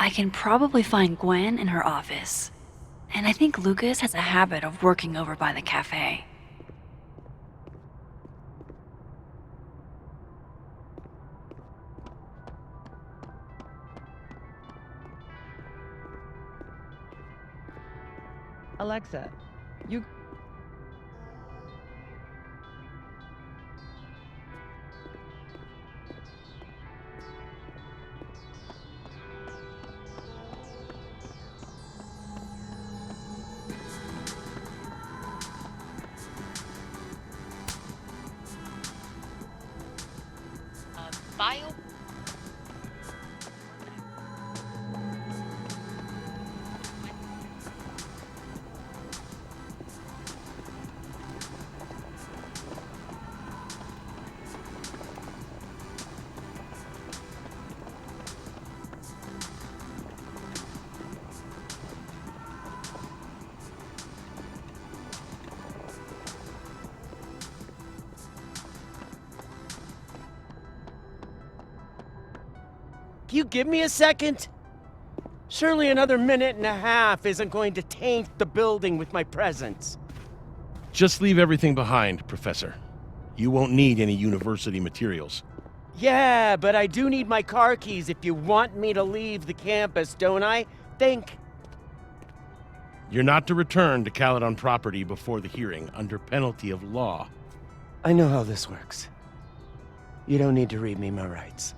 I can probably find Gwen in her office. And I think Lucas has a habit of working over by the cafe. Alexa, you... Bio... Can you give me a second? Surely another minute and a half isn't going to taint the building with my presence. Just leave everything behind, Professor. You won't need any university materials. Yeah, but I do need my car keys if you want me to leave the campus, don't I? Think. You're not to return to Caledon property before the hearing, under penalty of law. I know how this works. You don't need to read me my rights.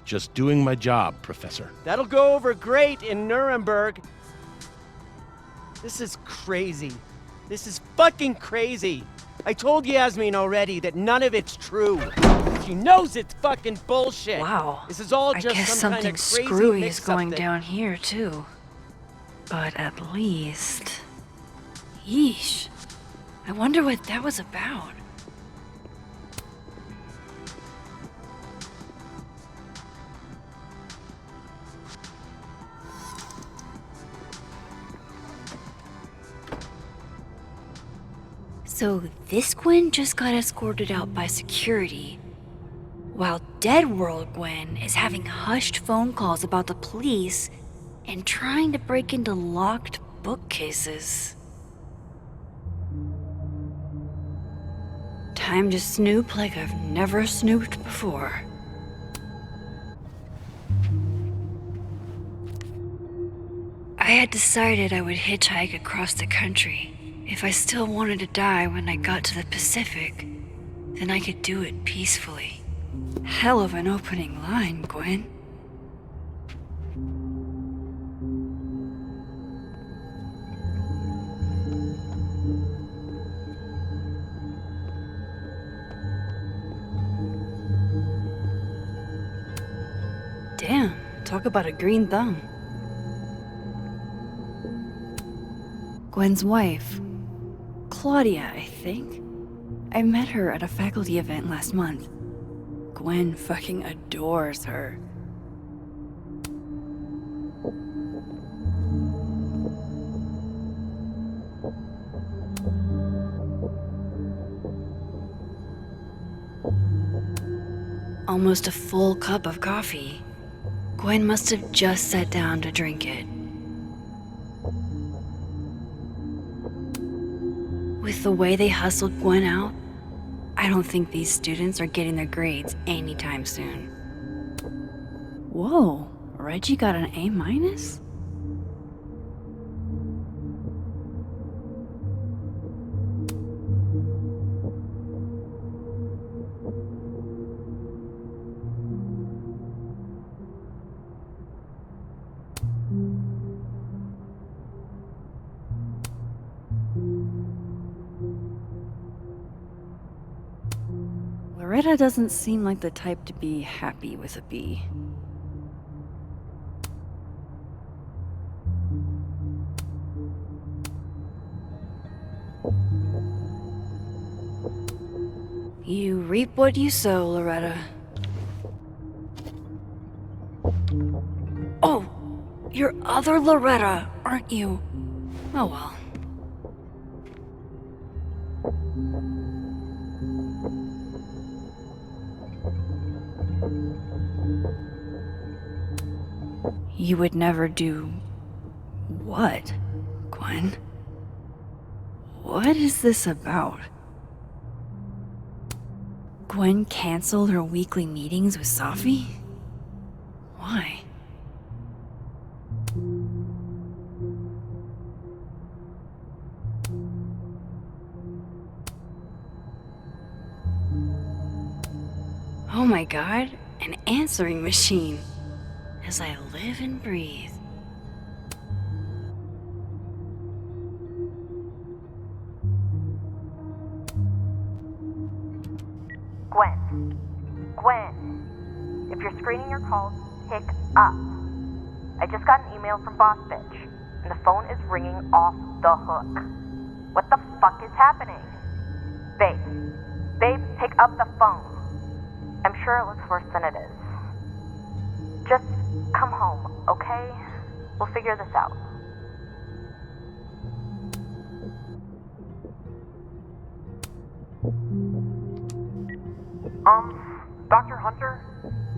Just doing my job, Professor. That'll go over great in Nuremberg. This is crazy. This is fucking crazy. I told Yasmin already that none of it's true. She knows it's fucking bullshit. Wow. This is all I just guess some kind something of crazy screwy is mix-up going that- down here, too. But at least... Yeesh. I wonder what that was about. So this Gwen just got escorted out by security, while Dead World Gwen is having hushed phone calls about the police and trying to break into locked bookcases. Time to snoop like I've never snooped before. I had decided I would hitchhike across the country. If I still wanted to die when I got to the Pacific, then I could do it peacefully. Hell of an opening line, Gwen. Damn, talk about a green thumb. Gwen's wife, Claudia, I think. I met her at a faculty event last month. Gwen fucking adores her. Almost a full cup of coffee. Gwen must have just sat down to drink it. With the way they hustled Gwen out, I don't think these students are getting their grades anytime soon. Whoa, Reggie got an A-? Loretta doesn't seem like the type to be happy with a B. You reap what you sow, Loretta. Oh, you're other Loretta, aren't you? Oh well. You would never do... what, Gwen? What is this about? Gwen canceled her weekly meetings with Safi? Why? Oh my god, an answering machine. As I live and breathe. Gwen, if you're screening your calls, pick up. I just got an email from Boss Bitch, and the phone is ringing off the hook. What the fuck is happening? Babe, pick up the phone. I'm sure it looks worse than it is. Just come home, okay? We'll figure this out. Dr. Hunter?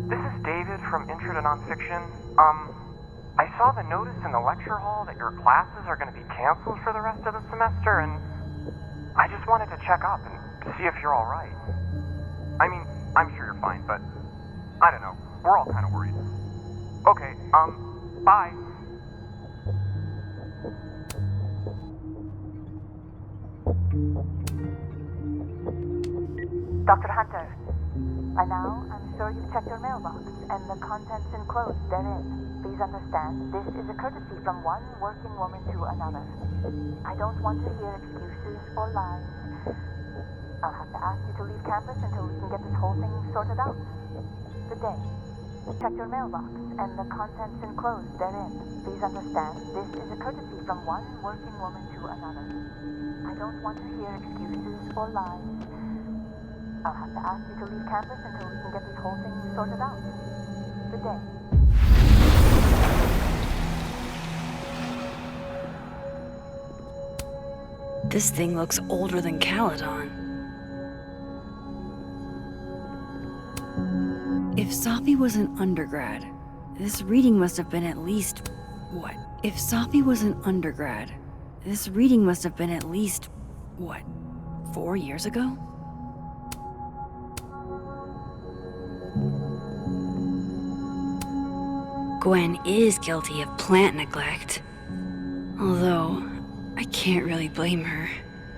This is David from Intro to Nonfiction. I saw the notice in the lecture hall that your classes are going to be canceled for the rest of the semester, and I just wanted to check up and see if you're all right. I mean, I'm sure you're fine, but I don't know. We're all kind of worried. Okay, bye. Dr. Hunter, by now, I'm sure you've checked your mailbox and the contents enclosed therein. Please understand, this is a courtesy from one working woman to another. I don't want to hear excuses or lies. I'll have to ask you to leave campus until we can get this whole thing sorted out. Good day. Check your mailbox and the contents enclosed therein. Please understand, this is a courtesy from one working woman to another. I don't want to hear excuses or lies. I'll have to ask you to leave campus until we can get this whole thing sorted out. Good day. This thing looks older than Caledon. If Safi was an undergrad, this reading must have been at least... what? If Safi was an undergrad, this reading must have been at least... what? 4 years ago? Gwen is guilty of plant neglect. Although, I can't really blame her,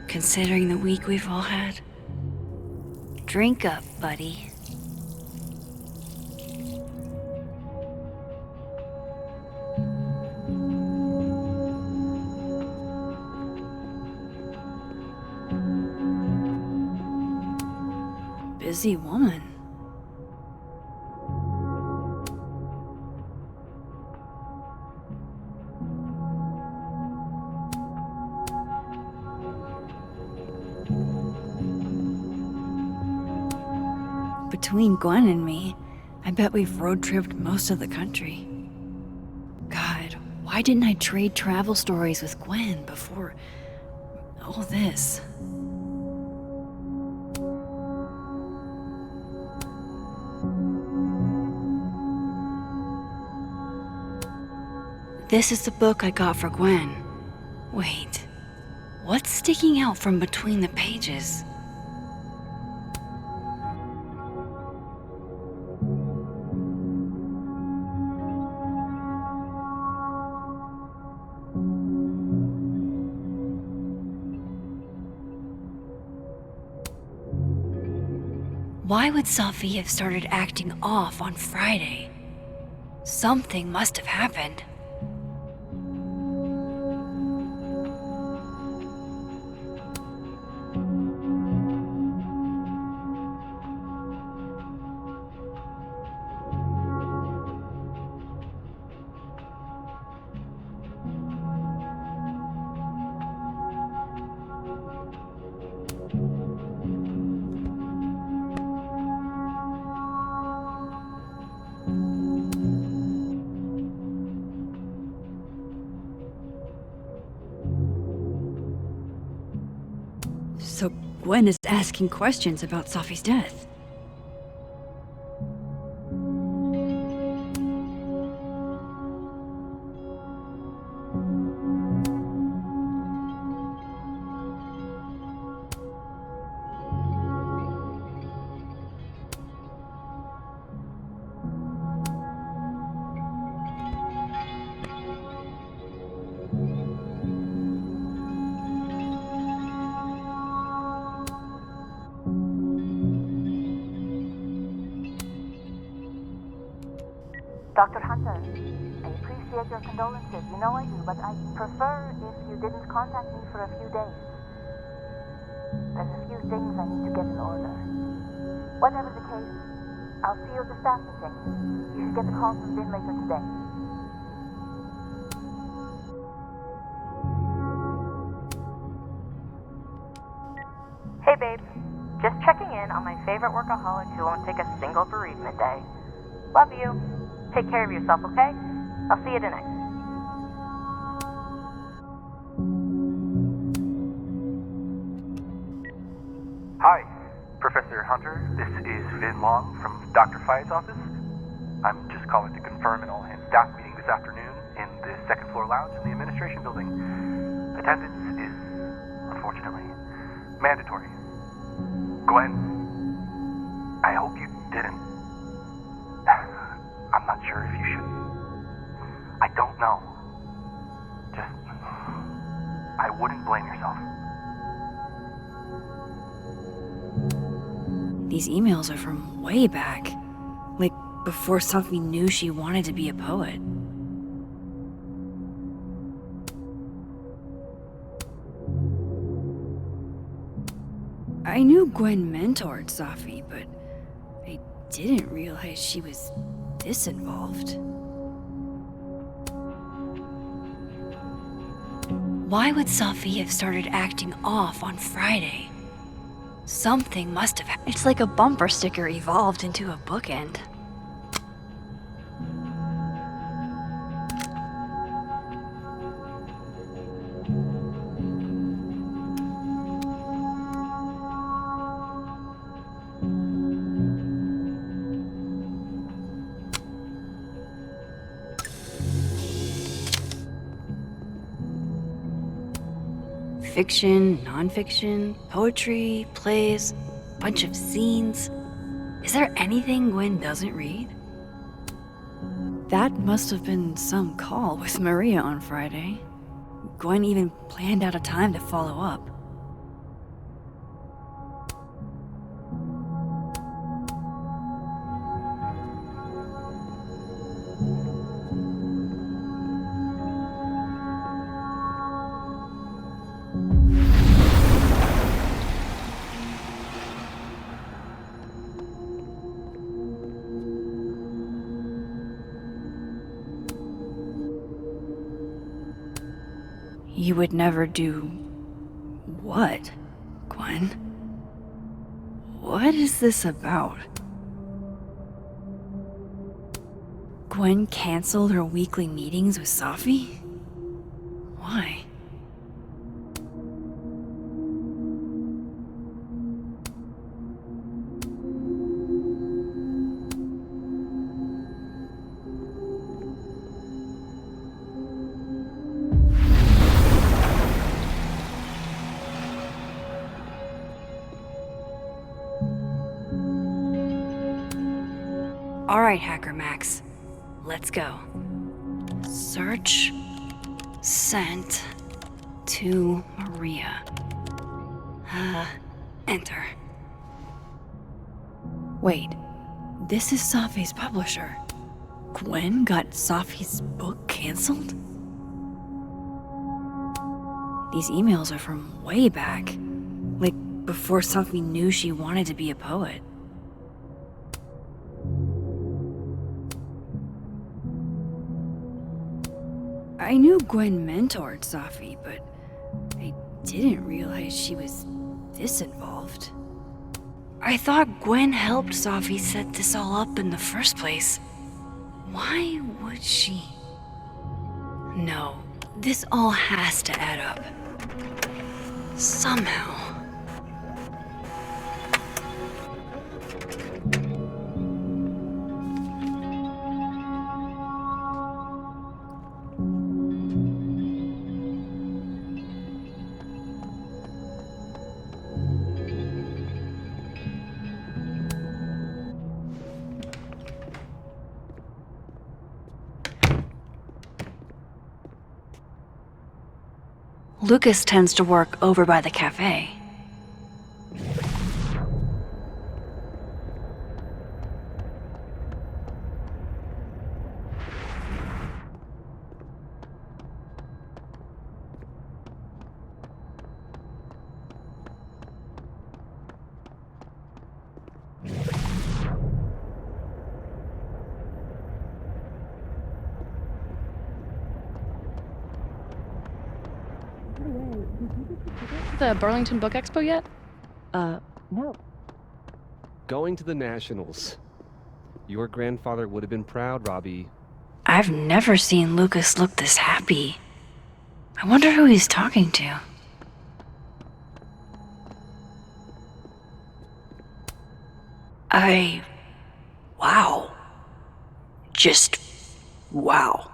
considering the week we've all had. Drink up, buddy. Busy woman. Between Gwen and me, I bet we've road-tripped most of the country. God, why didn't I trade travel stories with Gwen before all this? This is the book I got for Gwen. Wait, what's sticking out from between the pages? Why would Safi have started acting off on Friday? Something must have happened. So Gwen is asking questions about Safi's death. Dr. Hunter, I appreciate your condolences. You know I do, but I'd prefer if you didn't contact me for a few days. There's a few things I need to get in order. Whatever the case, I'll see you at the staff meeting. You should get the call from Vin later today. Hey babe, just checking in on my favorite workaholic who won't take a single bereavement day. Love you. Take care of yourself, okay? I'll see you tonight. Hi, Professor Hunter. This is Vin Long from Dr. Fayette's office. I'm just calling to confirm an all-hands staff meeting this afternoon in the second floor lounge in the administration building. Attendance is, unfortunately, mandatory. Gwen, I hope you didn't. I'm not sure if you should. I don't know. Just, I wouldn't blame yourself. These emails are from way back. Like, before Sophie knew she wanted to be a poet. I knew Gwen mentored Sophie, but I didn't realize she was this involved. Why would Sophie have started acting off on Friday? Something must have happened. It's like a bumper sticker evolved into a bookend. Fiction, nonfiction, poetry, plays, bunch of scenes. Is there anything Gwen doesn't read? That must have been some call with Maria on Friday. Gwen even planned out a time to follow up. You would never do what, Gwen? What is this about? Gwen canceled her weekly meetings with Sophie? Why? All right, Hacker Max, let's go. Search sent to Maria. Enter. Wait, this is Sophie's publisher. Gwen got Sophie's book canceled? These emails are from way back. Like, before Sophie knew she wanted to be a poet. I knew Gwen mentored Sophie, but I didn't realize she was this involved. I thought Gwen helped Sophie set this all up in the first place. Why would she? No, this all has to add up. Somehow. Lucas tends to work over by the cafe. The Burlington Book Expo yet? No. Going to the Nationals. Your grandfather would have been proud, Robbie. I've never seen Lucas look this happy. I wonder who he's talking to. Wow. Just wow.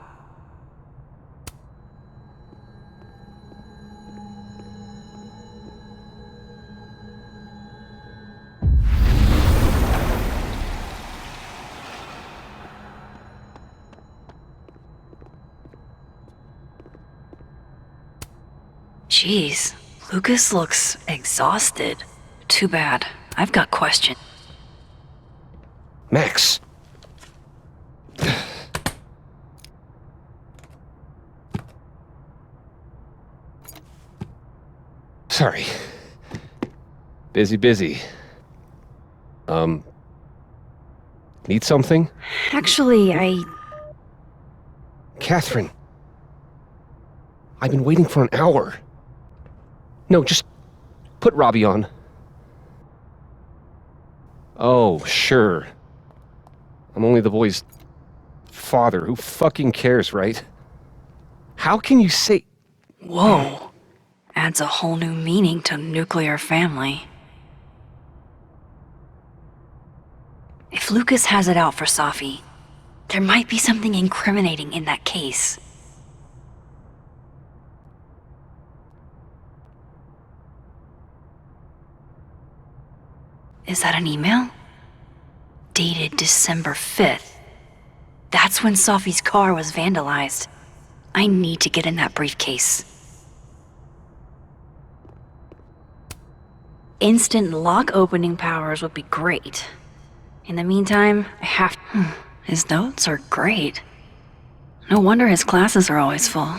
Jeez, Lucas looks exhausted. Too bad. I've got questions. Max! Sorry. Busy. Need something? Actually, Catherine. I've been waiting for an hour. No, just put Robbie on. Oh, sure. I'm only the boy's father. Who fucking cares, right? How can you say... Whoa. Adds a whole new meaning to nuclear family. If Lucas has it out for Safi, there might be something incriminating in that case. Is that an email? Dated December 5th. That's when Safi's car was vandalized. I need to get in that briefcase. Instant lock opening powers would be great. In the meantime, I have... His notes are great. No wonder his classes are always full.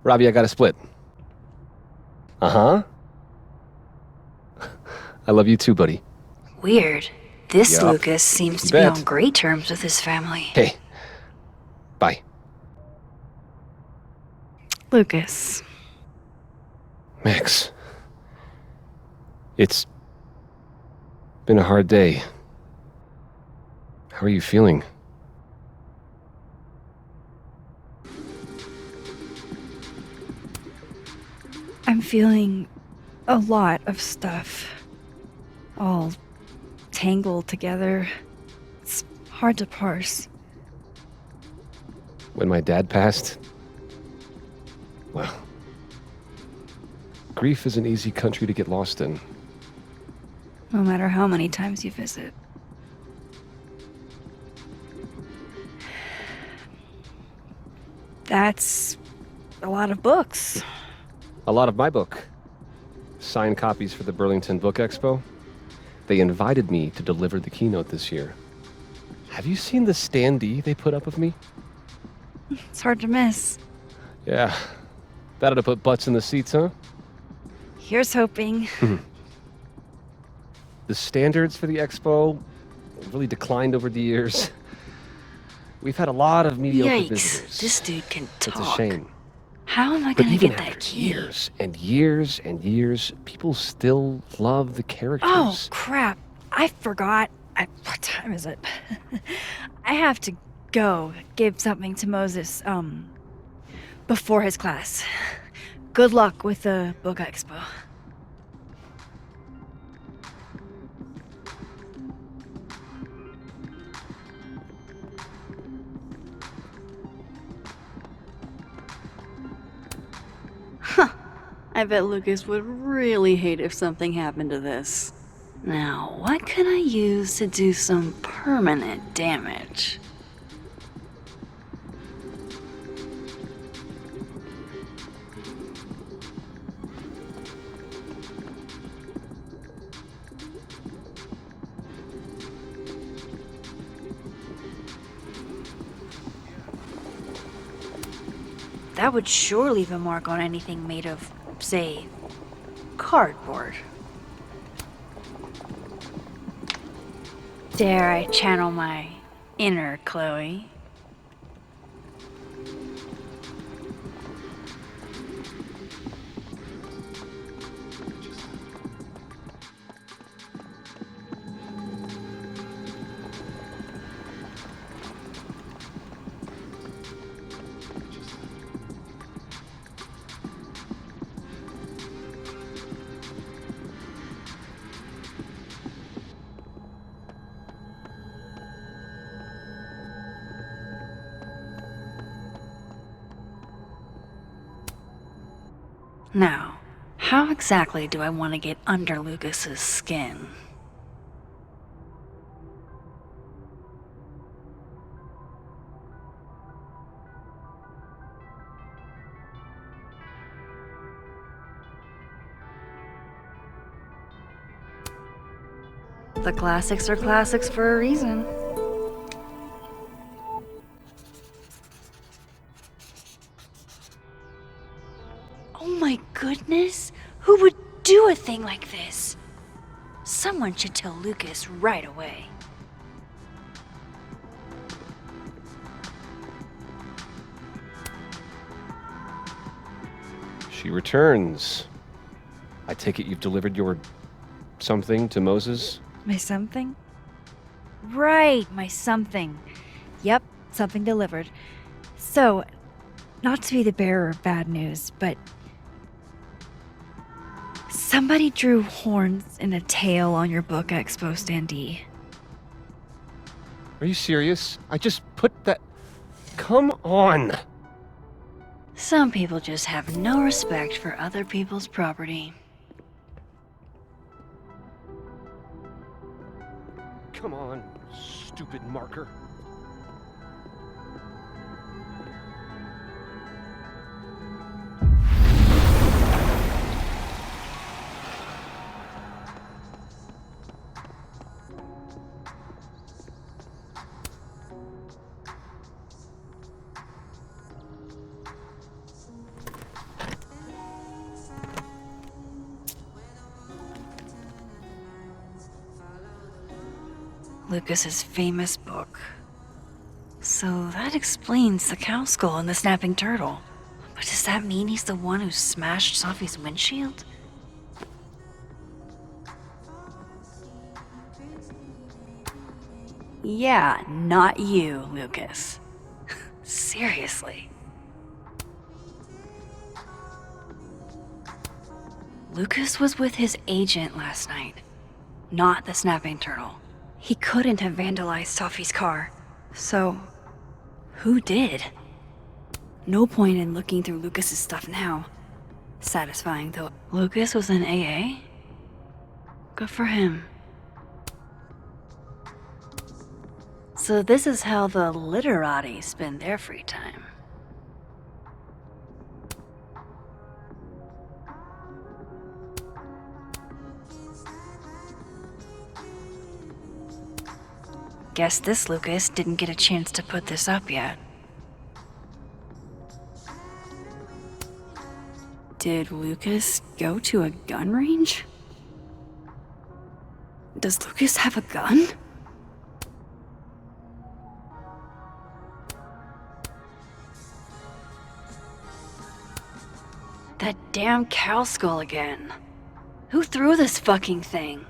Robbie, I got a split. Uh-huh. I love you too, buddy. Weird. This Yup. Lucas seems You to be bet. on great terms with his family. Hey. Bye. Lucas. Max. It's been a hard day. How are you feeling? I'm feeling a lot of stuff. All tangled together. It's hard to parse. When my dad passed, well, grief is an easy country to get lost in. No matter how many times you visit. That's a lot of books. A lot of my book. Signed copies for the Burlington Book Expo. They invited me to deliver the keynote this year. Have you seen the standee they put up of me? It's hard to miss. Yeah. That'd have put butts in the seats, huh? Here's hoping. The standards for the expo really declined over the years. We've had a lot of mediocre visitors. Yikes, this dude can talk. It's a shame. How am I But gonna even get that after key? years and years and years, people still love the characters. Oh, crap. I forgot. What time is it? I have to go give something to Moses, before his class. Good luck with the book expo. I bet Lucas would really hate if something happened to this. Now, what can I use to do some permanent damage? That would sure leave a mark on anything made of, say, cardboard. Dare I channel my inner Chloe? Now, how exactly do I want to get under Lucas's skin? The classics are classics for a reason. Oh my goodness! Who would do a thing like this? Someone should tell Lucas right away. She returns. I take it you've delivered your something to Moses? My something? Right, my something. Yep, something delivered. So, not to be the bearer of bad news, but somebody drew horns and a tail on your book expo standee. Are you serious? I just put that... Come on! Some people just have no respect for other people's property. Come on, stupid marker. Lucas's famous book. So that explains the cow skull and the snapping turtle. But does that mean he's the one who smashed Sophie's windshield? Yeah, not you, Lucas. Seriously. Lucas was with his agent last night, not the snapping turtle. He couldn't have vandalized Sophie's car. So, who did? No point in looking through Lucas's stuff now. Satisfying though. Lucas was in AA? Good for him. So this is how the literati spend their free time. Guess this Lucas didn't get a chance to put this up yet. Did Lucas go to a gun range? Does Lucas have a gun? That damn cow skull again. Who threw this fucking thing?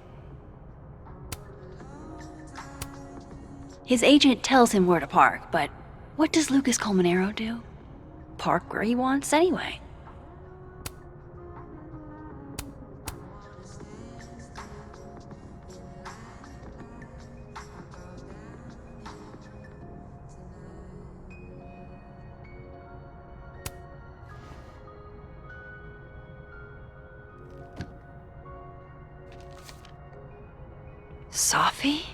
His agent tells him where to park, but what does Lucas Colmenero do? Park where he wants anyway. Sophie?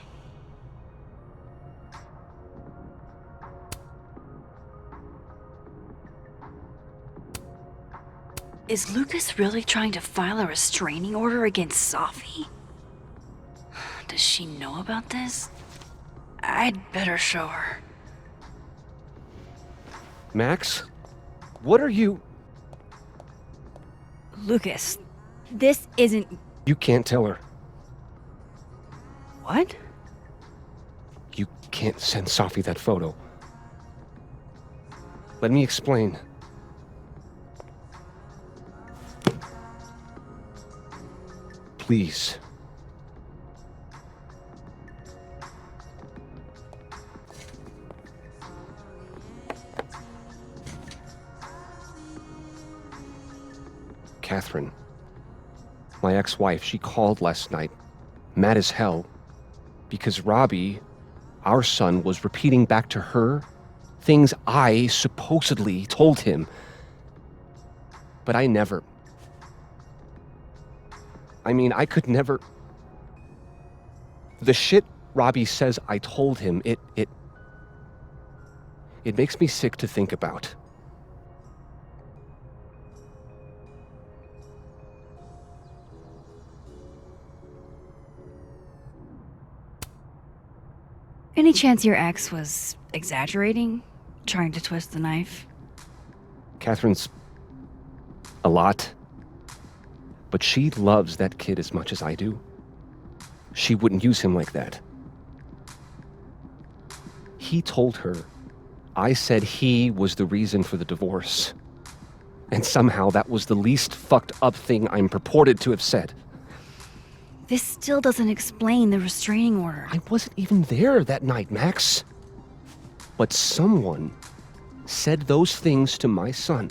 Is Lucas really trying to file a restraining order against Sophie? Does she know about this? I'd better show her. Max? What are you... Lucas, this isn't... You can't tell her. What? You can't send Sophie that photo. Let me explain. Please. Catherine, my ex-wife, she called last night, mad as hell, because Robbie, our son, was repeating back to her things I supposedly told him. But I never... I mean, I could never... The shit Robbie says I told him, it makes me sick to think about. Any chance your ex was exaggerating? Trying to twist the knife? Catherine's a lot. But she loves that kid as much as I do. She wouldn't use him like that. He told her I said he was the reason for the divorce. And somehow that was the least fucked up thing I'm purported to have said. This still doesn't explain the restraining order. I wasn't even there that night, Max. But someone said those things to my son.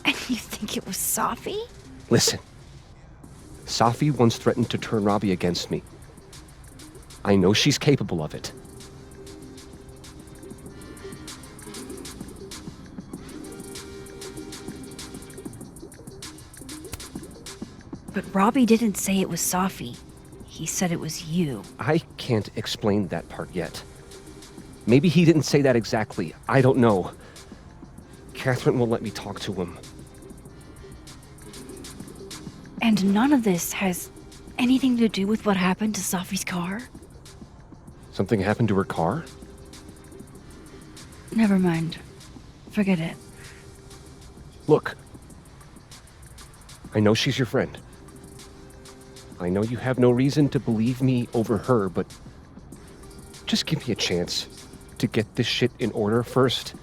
And you think it was Sophie? Listen. Sophie once threatened to turn Robbie against me. I know she's capable of it. But Robbie didn't say it was Sophie. He said it was you. I can't explain that part yet. Maybe he didn't say that exactly. I don't know. Catherine won't let me talk to him. And none of this has anything to do with what happened to Sophie's car? Something happened to her car? Never mind. Forget it. Look. I know she's your friend. I know you have no reason to believe me over her, but just give me a chance to get this shit in order first,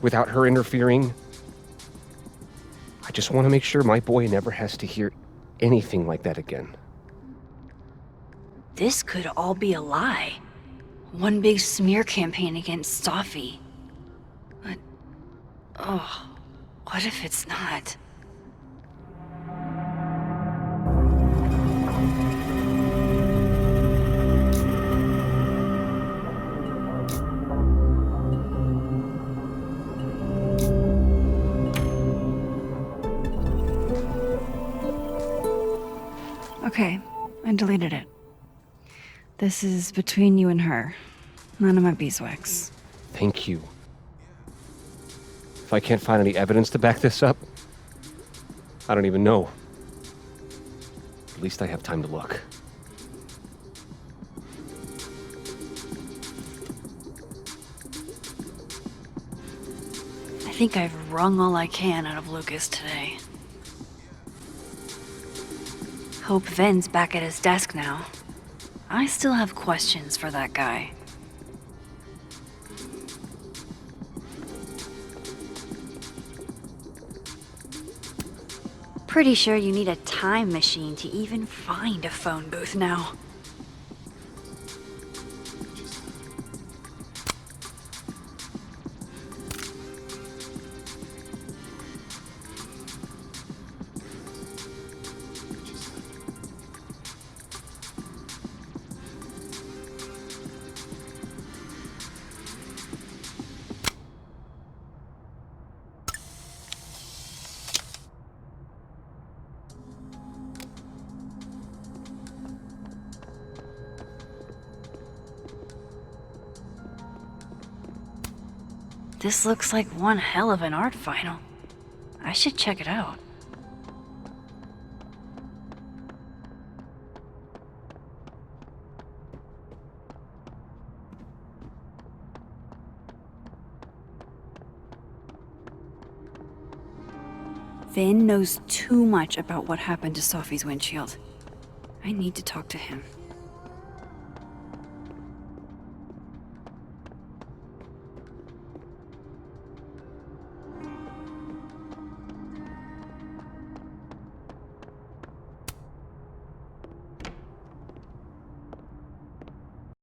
without her interfering. I just want to make sure my boy never has to hear anything like that again. This could all be a lie. One big smear campaign against Sophie. But, oh, what if it's not? Okay, I deleted it. This is between you and her. None of my beeswax. Thank you. If I can't find any evidence to back this up, I don't even know. At least I have time to look. I think I've wrung all I can out of Lucas today. Hope Ven's back at his desk now. I still have questions for that guy. Pretty sure you need a time machine to even find a phone booth now. This looks like one hell of an art final. I should check it out. Finn knows too much about what happened to Sophie's windshield. I need to talk to him.